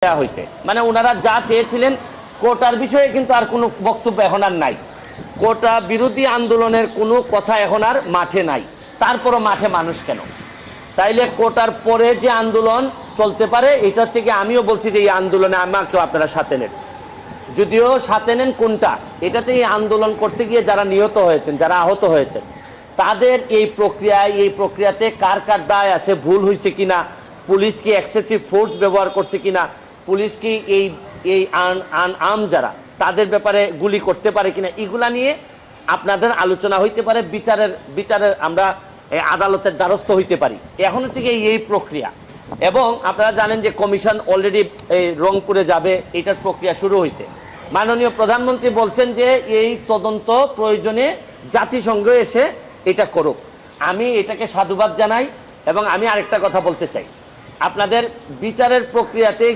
দেওয়া হয়েছে, মানে ওনারা যা চেয়েছিলেন কোটার বিষয়ে কিন্তু আর কোনো বক্তব্য এখন আর নাই। কোটা বিরোধী আন্দোলনের কোনো কথা এখন আর মাঠে নাই। তারপরও মাঠে মানুষ কেন? তাইলে কোটার পরে যে আন্দোলন চলতে পারে, এটা হচ্ছে কি, আমিও বলছি যে এই আন্দোলনে আমাকেও আপনারা সাথে নেন। যদিও সাথে নেন কোনটা, এটা হচ্ছে এই আন্দোলন করতে গিয়ে যারা নিহত হয়েছেন, যারা আহত হয়েছেন, তাদের এই প্রক্রিয়াতে কার কার দায় আছে, ভুল হয়েছে কিনা, পুলিশ কি এক্সেসিভ ফোর্স ব্যবহার করছে কিনা, পুলিশ কি এই এই আম যারা তাদের ব্যাপারে গুলি করতে পারে কিনা, এগুলা নিয়ে আপনাদের আলোচনা হইতে পারে, বিচারের আমরা আদালতের দ্বারস্থ হইতে পারি। এখন হচ্ছে কি এই প্রক্রিয়া। এবং আপনারা জানেন যে কমিশন অলরেডি রংপুরে যাবে, এটার প্রক্রিয়া শুরু হয়েছে। মাননীয় প্রধানমন্ত্রী বলছেন যে এই তদন্ত প্রয়োজনে জাতিসংঘ এসে এটা করুক। আমি এটাকে সাধুবাদ জানাই। এবং আমি আরেকটা কথা বলতে চাই, আপনাদের বিচারের প্রক্রিয়াতে